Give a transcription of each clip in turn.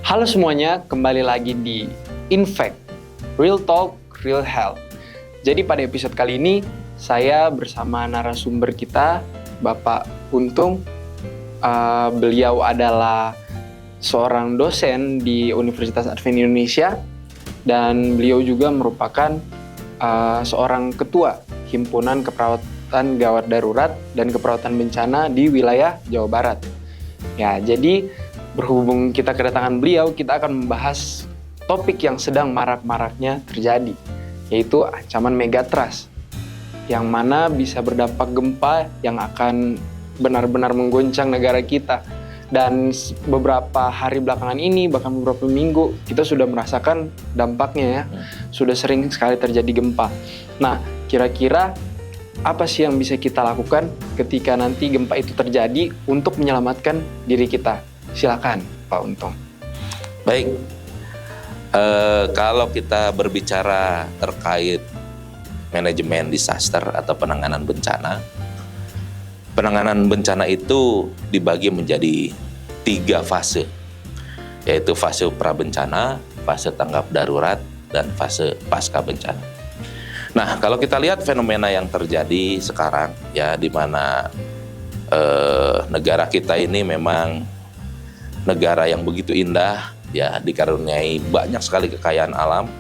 Halo semuanya, kembali lagi di Infact, Real Talk, Real Health. Jadi pada episode kali ini, saya bersama narasumber kita, Bapak Untung. Beliau adalah seorang dosen di Universitas Advent Indonesia, dan beliau juga merupakan seorang ketua Himpunan Keperawatan Gawat Darurat dan Keperawatan Bencana di wilayah Jawa Barat. Ya, jadi berhubung kita kedatangan beliau, kita akan membahas topik yang sedang marak-maraknya terjadi, yaitu ancaman megatrust, yang mana bisa berdampak gempa yang akan benar-benar menggoncang negara kita. Dan beberapa hari belakangan ini, bahkan beberapa minggu, kita sudah merasakan dampaknya ya. Sudah sering sekali terjadi gempa. Nah, kira-kira apa sih yang bisa kita lakukan ketika nanti gempa itu terjadi untuk menyelamatkan diri kita? Silakan, Pak Untung. Baik, kalau kita berbicara terkait manajemen disaster atau penanganan bencana itu dibagi menjadi 3 fase, yaitu fase prabencana, fase tanggap darurat, dan fase pasca bencana. Nah, kalau kita lihat fenomena yang terjadi sekarang, ya, di mana negara kita ini memang negara yang begitu indah, ya, dikaruniai banyak sekali kekayaan alam,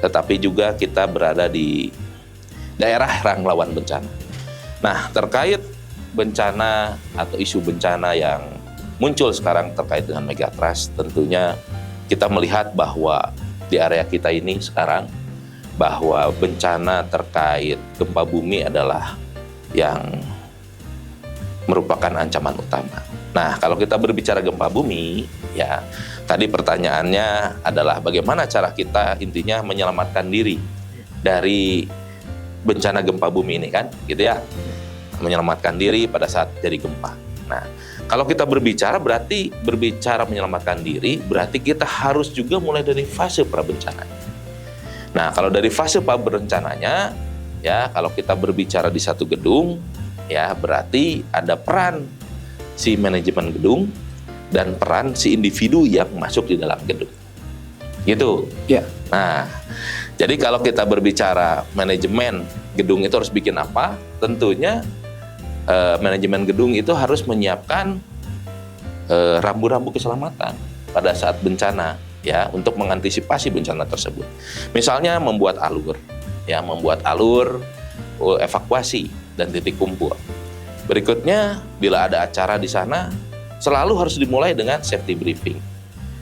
tetapi juga kita berada di daerah rawan bencana. Nah, terkait bencana atau isu bencana yang muncul sekarang terkait dengan megatrust, tentunya kita melihat bahwa di area kita ini sekarang, bahwa bencana terkait gempa bumi adalah yang merupakan ancaman utama. Nah, kalau kita berbicara gempa bumi, ya, tadi pertanyaannya adalah bagaimana cara kita intinya menyelamatkan diri dari bencana gempa bumi ini, kan, gitu ya, menyelamatkan diri pada saat jadi gempa. Nah, kalau kita berbicara menyelamatkan diri, berarti kita harus juga mulai dari fase prabencana. Nah, kalau dari fase prabencananya, ya, kalau kita berbicara di satu gedung, ya, berarti ada peran si manajemen gedung dan peran si individu yang masuk di dalam gedung, gitu. Ya. Nah, jadi kalau kita berbicara manajemen gedung itu harus bikin apa? Tentunya manajemen gedung itu harus menyiapkan rambu-rambu keselamatan pada saat bencana, ya, untuk mengantisipasi bencana tersebut. Misalnya membuat alur evakuasi dan titik kumpul. Berikutnya, bila ada acara di sana, selalu harus dimulai dengan safety briefing.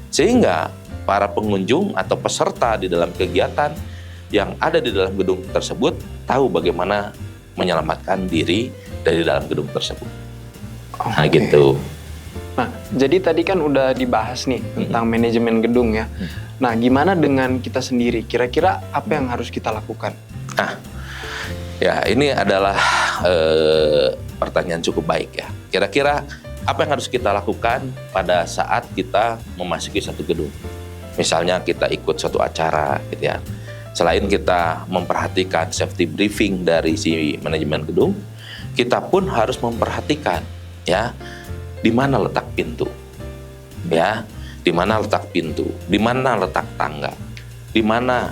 Sehingga para pengunjung atau peserta di dalam kegiatan yang ada di dalam gedung tersebut tahu bagaimana menyelamatkan diri dari dalam gedung tersebut. Nah, gitu. Nah, jadi tadi kan udah dibahas nih tentang manajemen gedung ya. Nah, gimana dengan kita sendiri? Kira-kira apa yang harus kita lakukan? Nah, ya, ini adalah pertanyaan cukup baik, ya. Kira-kira apa yang harus kita lakukan pada saat kita memasuki satu gedung? Misalnya kita ikut suatu acara, gitu ya. Selain kita memperhatikan safety briefing dari si manajemen gedung, kita pun harus memperhatikan, ya, di mana letak pintu, ya, di mana letak pintu, di mana letak tangga, di mana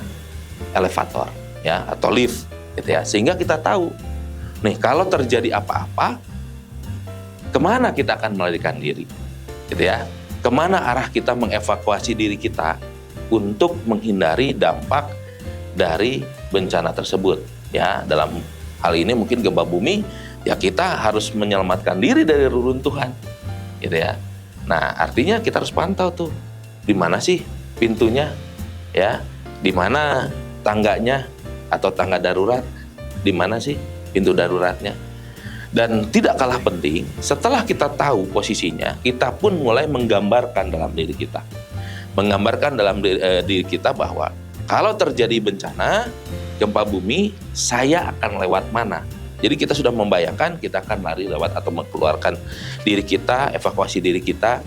elevator, ya, atau lift, gitu ya. Sehingga kita tahu, nih, kalau terjadi apa-apa, kemana kita akan melarikan diri, gitu ya. Kemana arah kita mengevakuasi diri kita untuk menghindari dampak dari bencana tersebut, ya. Dalam hal ini mungkin gempa bumi, ya, kita harus menyelamatkan diri dari reruntuhan, gitu ya. Nah, artinya kita harus pantau tuh, di mana sih pintunya, ya, di mana tangganya atau tangga darurat, di mana sih pintu daruratnya. Dan tidak kalah penting, setelah kita tahu posisinya, kita pun mulai menggambarkan dalam diri kita. Menggambarkan dalam diri kita bahwa kalau terjadi bencana, gempa bumi, saya akan lewat mana. Jadi kita sudah membayangkan kita akan lari lewat atau mengeluarkan diri kita, evakuasi diri kita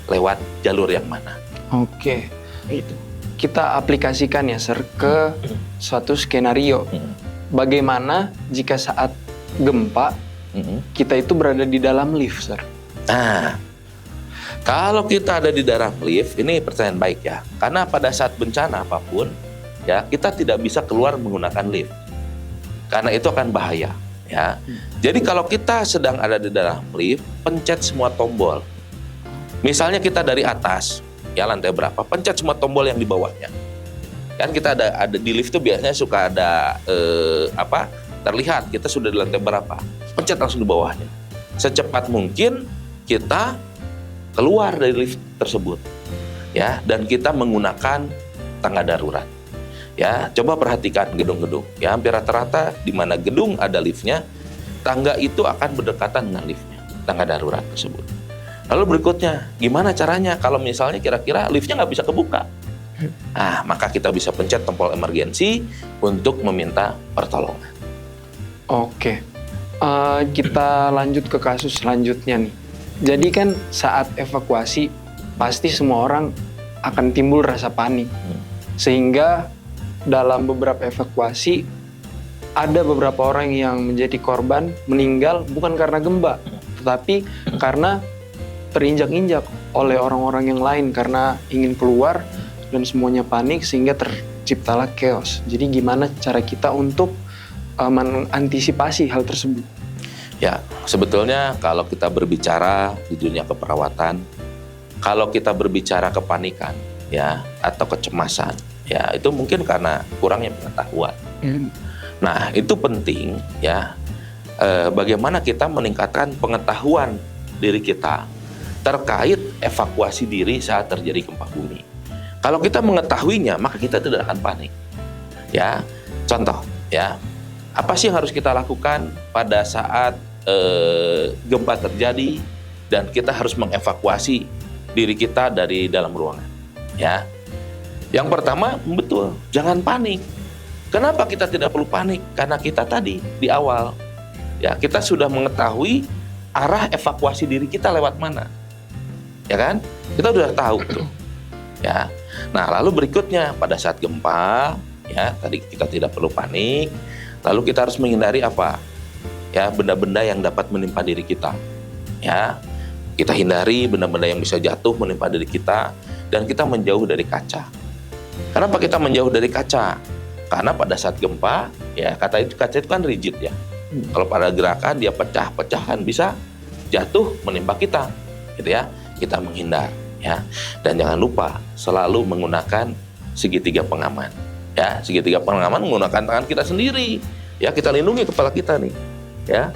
lewat jalur yang mana. Oke, itu. Kita aplikasikan ya, Sir, ke suatu skenario. Bagaimana jika saat gempa, kita itu berada di dalam lift, Sir? Nah, Kalau kita ada di dalam lift, ini pertanyaan baik ya. Karena pada saat bencana apapun, ya kita tidak bisa keluar menggunakan lift. Karena itu akan bahaya, ya. Jadi kalau kita sedang ada di dalam lift, pencet semua tombol. Misalnya kita dari atas, ya lantai berapa, pencet semua tombol yang di bawahnya. Kan kita ada di lift itu biasanya suka ada terlihat kita sudah di lantai berapa. Pencet langsung di bawahnya. Secepat mungkin kita keluar dari lift tersebut, ya, dan kita menggunakan tangga darurat. Ya, coba perhatikan gedung-gedung. Ya, hampir rata-rata di mana gedung ada liftnya, tangga itu akan berdekatan dengan liftnya, tangga darurat tersebut. Lalu berikutnya, gimana caranya kalau misalnya kira-kira liftnya nggak bisa kebuka? Nah, maka kita bisa pencet tombol emergensi untuk meminta pertolongan. Oke, kita lanjut ke kasus selanjutnya nih. Jadi kan saat evakuasi pasti semua orang akan timbul rasa panik. Sehingga dalam beberapa evakuasi ada beberapa orang yang menjadi korban meninggal bukan karena gempa, tetapi karena terinjak-injak oleh orang-orang yang lain karena ingin keluar dan semuanya panik sehingga terciptalah chaos. Jadi gimana cara kita untuk mengantisipasi hal tersebut? Ya, sebetulnya kalau kita berbicara di dunia keperawatan, kalau kita berbicara kepanikan, ya, atau kecemasan, ya, itu mungkin karena kurangnya pengetahuan. Nah, itu penting, ya, bagaimana kita meningkatkan pengetahuan diri kita terkait evakuasi diri saat terjadi gempa bumi. Kalau kita mengetahuinya, maka kita tidak akan panik. Ya, contoh, ya. Apa sih yang harus kita lakukan pada saat gempa terjadi dan kita harus mengevakuasi diri kita dari dalam ruangan? Ya, yang pertama, betul, jangan panik. Kenapa kita tidak perlu panik? Karena kita tadi di awal, ya, kita sudah mengetahui arah evakuasi diri kita lewat mana, ya kan? Kita sudah tahu tuh, ya. Nah, lalu berikutnya pada saat gempa, ya, tadi kita tidak perlu panik. Lalu kita harus menghindari apa? Ya, benda-benda yang dapat menimpa diri kita. Ya, kita hindari benda-benda yang bisa jatuh menimpa diri kita dan kita menjauh dari kaca. Kenapa kita menjauh dari kaca? Karena pada saat gempa, ya, kaca itu kan rigid ya. Kalau pada gerakan dia pecah-pecah kan bisa jatuh menimpa kita, gitu ya. Kita menghindar, ya. Dan jangan lupa selalu menggunakan segitiga pengaman. Ya, segitiga pengaman menggunakan tangan kita sendiri. Ya, kita lindungi kepala kita nih. Ya.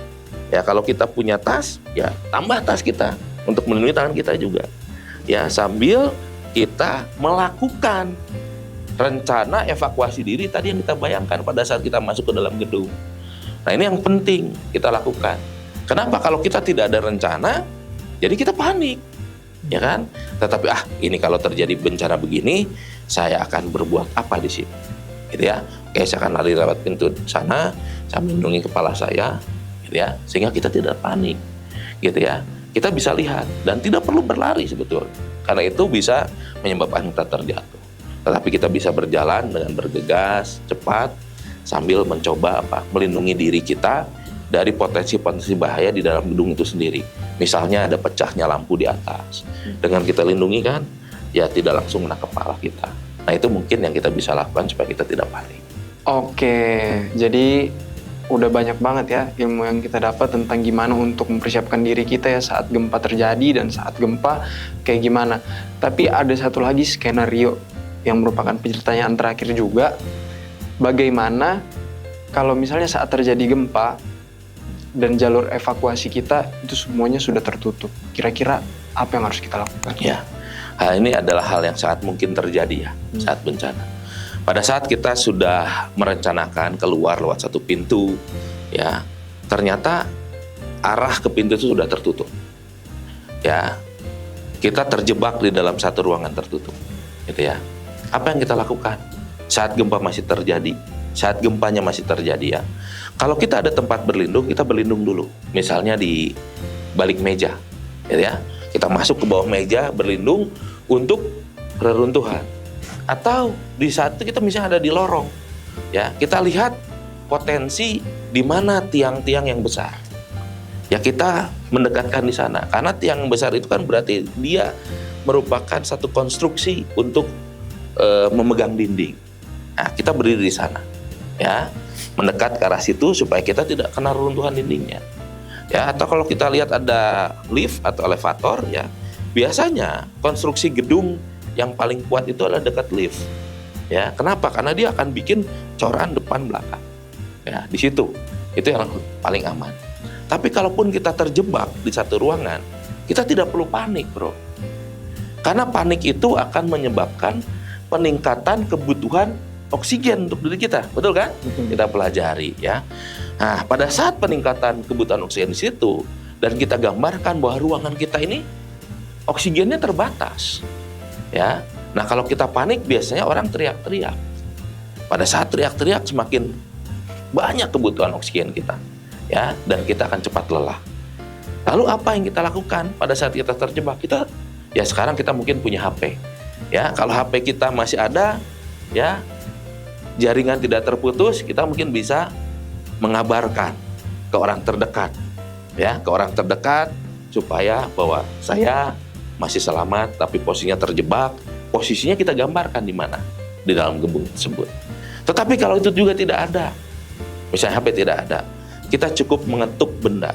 Ya, kalau kita punya tas, ya tambah tas kita untuk melindungi tangan kita juga. Ya, sambil kita melakukan rencana evakuasi diri tadi yang kita bayangkan pada saat kita masuk ke dalam gedung. Nah, ini yang penting kita lakukan. Kenapa? Kalau kita tidak ada rencana, jadi kita panik. Ya kan? Tetapi ini kalau terjadi bencana begini, saya akan berbuat apa di sini? Gitu ya. Oke, saya akan lari lewat pintu sana, saya melindungi kepala saya, gitu ya. Sehingga kita tidak panik. Gitu ya. Kita bisa lihat dan tidak perlu berlari sebetulnya. Karena itu bisa menyebabkan kita terjatuh. Tetapi kita bisa berjalan dengan bergegas, cepat, sambil mencoba melindungi diri kita dari potensi-potensi bahaya di dalam gedung itu sendiri. Misalnya ada pecahnya lampu di atas. Dengan kita lindungi kan, ya tidak langsung kena kepala kita. Nah, itu mungkin yang kita bisa lakukan supaya kita tidak panik. Oke, jadi udah banyak banget ya ilmu yang kita dapat tentang gimana untuk mempersiapkan diri kita ya saat gempa terjadi dan saat gempa kayak gimana. Tapi ada satu lagi skenario yang merupakan pertanyaan terakhir juga. Bagaimana kalau misalnya saat terjadi gempa dan jalur evakuasi kita itu semuanya sudah tertutup? Kira-kira apa yang harus kita lakukan? Ya, ini adalah hal yang sangat mungkin terjadi ya saat bencana. Pada saat kita sudah merencanakan keluar lewat satu pintu, ya ternyata arah ke pintu itu sudah tertutup. Ya, kita terjebak di dalam satu ruangan tertutup, gitu ya. Apa yang kita lakukan saat gempa masih terjadi? Saat gempanya masih terjadi ya. Kalau kita ada tempat berlindung, kita berlindung dulu. Misalnya di balik meja, ya. Kita masuk ke bawah meja berlindung untuk reruntuhan. Atau di saat itu kita misalnya ada di lorong, ya kita lihat potensi di mana tiang-tiang yang besar. ya kita mendekatkan di sana. Karena tiang besar itu kan berarti dia merupakan satu konstruksi untuk memegang dinding. Nah, kita berdiri di sana, ya, mendekat ke arah situ supaya kita tidak kena runtuhan dindingnya. Ya, atau kalau kita lihat ada lift atau elevator, ya, biasanya konstruksi gedung yang paling kuat itu adalah dekat lift. Ya, kenapa? Karena dia akan bikin coran depan belakang. Ya, di situ itu yang paling aman. Tapi kalaupun kita terjebak di satu ruangan, kita tidak perlu panik, bro. Karena panik itu akan menyebabkan peningkatan kebutuhan oksigen untuk diri kita, betul kan? Kita pelajari, ya. Nah, pada saat peningkatan kebutuhan oksigen di situ dan kita gambarkan bahwa ruangan kita ini oksigennya terbatas, ya. Nah, kalau kita panik biasanya orang teriak-teriak. Pada saat teriak-teriak semakin banyak kebutuhan oksigen kita, ya, dan kita akan cepat lelah. Lalu apa yang kita lakukan pada saat kita terjebak? Ya sekarang kita mungkin punya HP. Ya, kalau HP kita masih ada, ya, jaringan tidak terputus, kita mungkin bisa mengabarkan ke orang terdekat, ya, ke orang terdekat supaya bahwa saya masih selamat tapi posisinya terjebak. Posisinya kita gambarkan di mana, di dalam gedung tersebut. Tetapi kalau itu juga tidak ada, misalnya HP tidak ada, kita cukup mengetuk benda,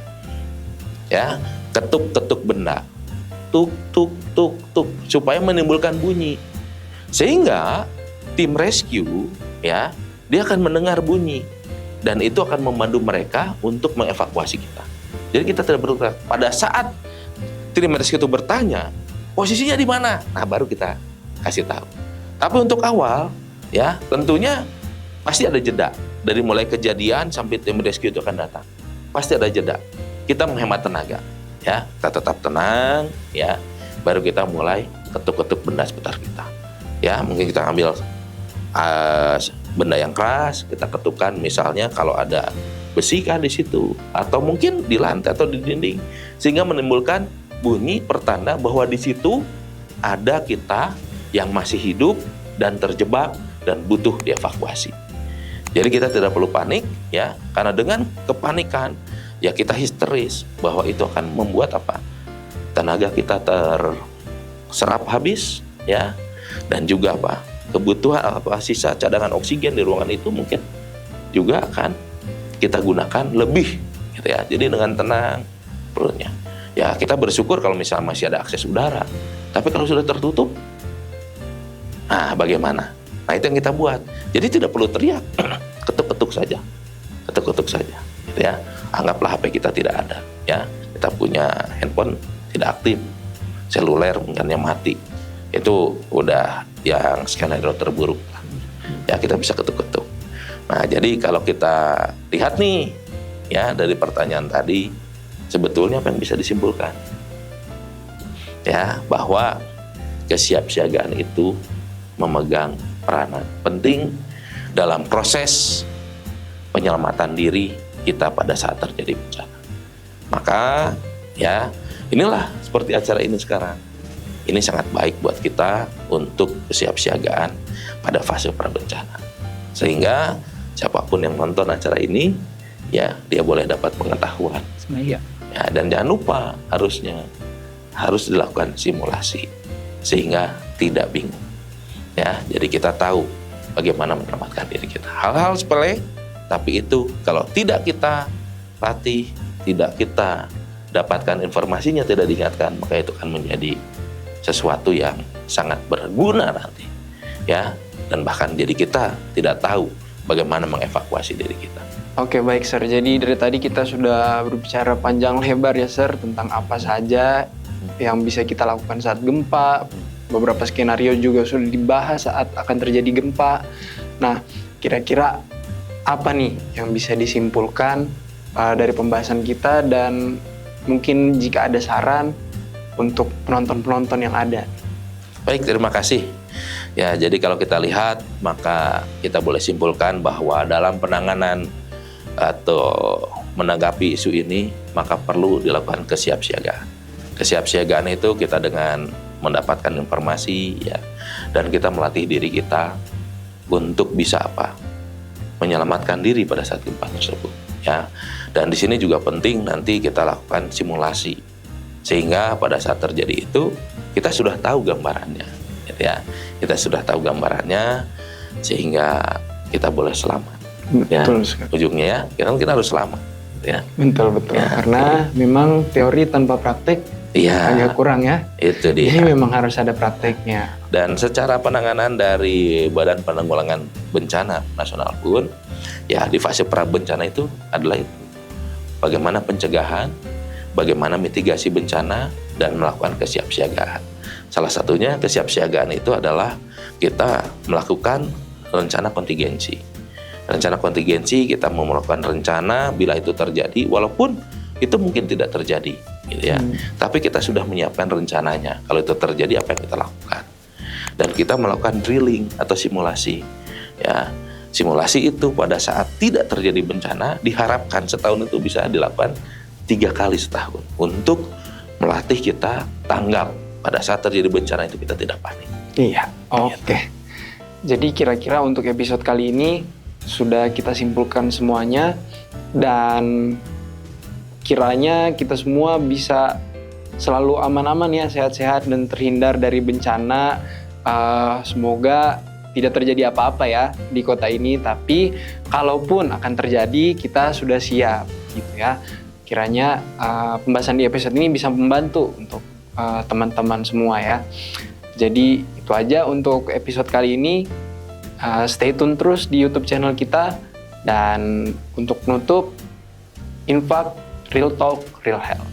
ya, ketuk benda, tuk tuk tuk tuk, supaya menimbulkan bunyi, sehingga tim rescue, ya, dia akan mendengar bunyi dan itu akan memandu mereka untuk mengevakuasi kita. Jadi kita tidak perlu pada saat tim rescue itu bertanya posisinya di mana, nah baru kita kasih tahu. Tapi untuk awal, ya, tentunya pasti ada jeda dari mulai kejadian sampai tim rescue itu akan datang. Pasti ada jeda. Kita menghemat tenaga, ya, kita tetap tenang, ya, baru kita mulai ketuk-ketuk benda sekitar kita, ya, mungkin kita ambil benda yang keras, kita ketukkan, misalnya kalau ada besi kan di situ, atau mungkin di lantai atau di dinding, sehingga menimbulkan bunyi pertanda bahwa di situ ada kita yang masih hidup dan terjebak dan butuh dievakuasi. Jadi kita tidak perlu panik, ya, karena dengan kepanikan, ya, kita histeris bahwa itu akan membuat apa? Tenaga kita terserap habis, ya, dan juga apa? Kebutuhan apa? Sisa cadangan oksigen di ruangan itu mungkin juga akan kita gunakan lebih, gitu ya. Jadi dengan tenang perutnya. Ya, kita bersyukur kalau misalnya masih ada akses udara. Tapi kalau sudah tertutup, nah bagaimana? Nah, itu yang kita buat. Jadi tidak perlu teriak, ketuk-ketuk saja, gitu ya. Anggaplah HP kita tidak ada, ya. Kita punya handphone tidak aktif, seluler mungkin yang mati. Itu udah yang skenario terburuk. Ya, kita bisa ketuk-ketuk. Nah, jadi kalau kita lihat nih, ya, dari pertanyaan tadi, sebetulnya apa yang bisa disimpulkan? Ya, bahwa kesiapsiagaan itu memegang peranan penting dalam proses penyelamatan diri kita pada saat terjadi bencana. Maka, ya, inilah seperti acara ini sekarang. Ini sangat baik buat kita untuk kesiapsiagaan pada fase prabencana. Sehingga siapapun yang nonton acara ini, ya, dia boleh dapat pengetahuan. Iya. Ya, dan jangan lupa harus dilakukan simulasi sehingga tidak bingung. Ya, jadi kita tahu bagaimana menyelamatkan diri kita. Hal-hal sepele, tapi itu kalau tidak kita latih, tidak kita dapatkan informasinya, tidak diingatkan, maka itu akan menjadi sesuatu yang sangat berguna nanti, ya, dan bahkan diri kita tidak tahu bagaimana mengevakuasi diri kita. Oke, baik, Sir. Jadi dari tadi kita sudah berbicara panjang lebar, ya, Sir, tentang apa saja yang bisa kita lakukan saat gempa. Beberapa skenario juga sudah dibahas saat akan terjadi gempa. Nah, kira-kira apa nih yang bisa disimpulkan dari pembahasan kita, dan mungkin jika ada saran untuk penonton-penonton yang ada? Baik, terima kasih. Ya, jadi kalau kita lihat, maka kita boleh simpulkan bahwa dalam penanganan atau menanggapi isu ini, maka perlu dilakukan kesiapsiagaan. Kesiapsiagaan itu kita dengan mendapatkan informasi, ya, dan kita melatih diri kita untuk bisa apa? menyelamatkan diri pada saat gempa tersebut. Ya, dan di sini juga penting nanti kita lakukan simulasi sehingga pada saat terjadi itu kita sudah tahu gambarannya, gitu ya. Kita sudah tahu gambarannya sehingga kita boleh selamat. Betul Ya, sekali. ujungnya ya, kita harus selamat. Ya, Betul. Ya, Karena memang teori tanpa praktek iya, agak kurang ya. itu Jadi dia. memang harus ada prakteknya. Dan secara penanganan dari Badan Penanggulangan Bencana Nasional pun, ya di fase pra bencana itu adalah itu. Bagaimana pencegahan, bagaimana mitigasi bencana, dan melakukan kesiapsiagaan. Salah satunya kesiapsiagaan itu adalah kita melakukan rencana kontingensi. Rencana kontingensi kita mau melakukan rencana bila itu terjadi, walaupun itu mungkin tidak terjadi, gitu ya. Tapi kita sudah menyiapkan rencananya. Kalau itu terjadi, apa yang kita lakukan? Dan kita melakukan drilling atau simulasi. Ya, simulasi itu pada saat tidak terjadi bencana diharapkan setahun itu bisa dilakukan 3 kali setahun untuk melatih kita tanggap pada saat terjadi bencana itu kita tidak panik. Iya, oke. Jadi kira-kira untuk episode kali ini sudah kita simpulkan semuanya dan kiranya kita semua bisa selalu aman-aman ya, sehat-sehat dan terhindar dari bencana. Semoga tidak terjadi apa-apa ya di kota ini, tapi kalaupun akan terjadi kita sudah siap gitu ya. Kiranya pembahasan di episode ini bisa membantu untuk teman-teman semua ya. Jadi itu aja untuk episode kali ini. Stay tune terus di YouTube channel kita, dan untuk penutup, Infak, Real Talk, Real Health.